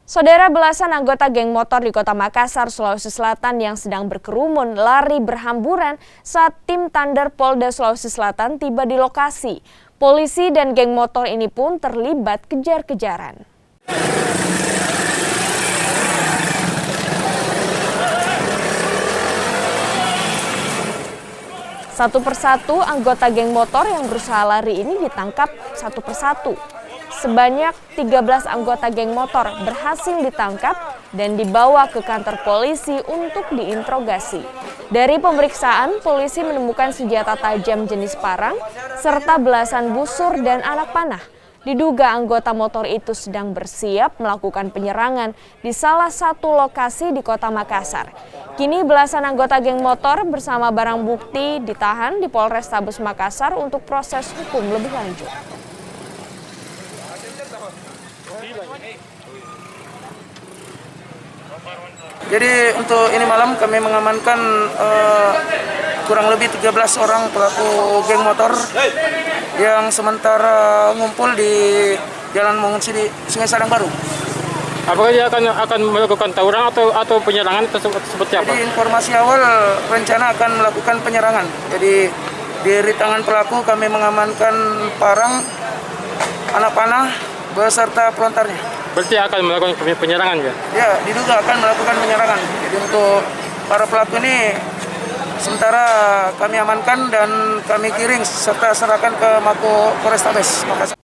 Saudara, belasan anggota geng motor di Kota Makassar, Sulawesi Selatan yang sedang berkerumun lari berhamburan saat tim Thunder Polda Sulawesi Selatan tiba di lokasi. Polisi dan geng motor ini pun terlibat kejar-kejaran. Satu persatu anggota geng motor yang berusaha lari ini ditangkap satu persatu. Sebanyak 13 anggota geng motor berhasil ditangkap dan dibawa ke kantor polisi untuk diinterogasi. Dari pemeriksaan, polisi menemukan senjata tajam jenis parang serta belasan busur dan anak panah. Diduga anggota motor itu sedang bersiap melakukan penyerangan di salah satu lokasi di Kota Makassar. Kini belasan anggota geng motor bersama barang bukti ditahan di Polrestabes Makassar untuk proses hukum lebih lanjut. Jadi untuk ini malam kami mengamankan kurang lebih 13 orang pelaku geng motor yang sementara ngumpul di Jalan Mengungsi di Sungai Sadang Baru. Apakah dia akan melakukan tawuran atau penyerangan seperti apa? Jadi informasi awal rencana akan melakukan penyerangan. Jadi di tangan pelaku kami mengamankan parang, anak panah beserta pelontarnya. Berarti akan melakukan penyerangan ya? Ya, diduga akan melakukan penyerangan. Jadi untuk para pelaku ini sementara kami amankan dan kami kirim serta serahkan ke Mako Polrestabes Makassar.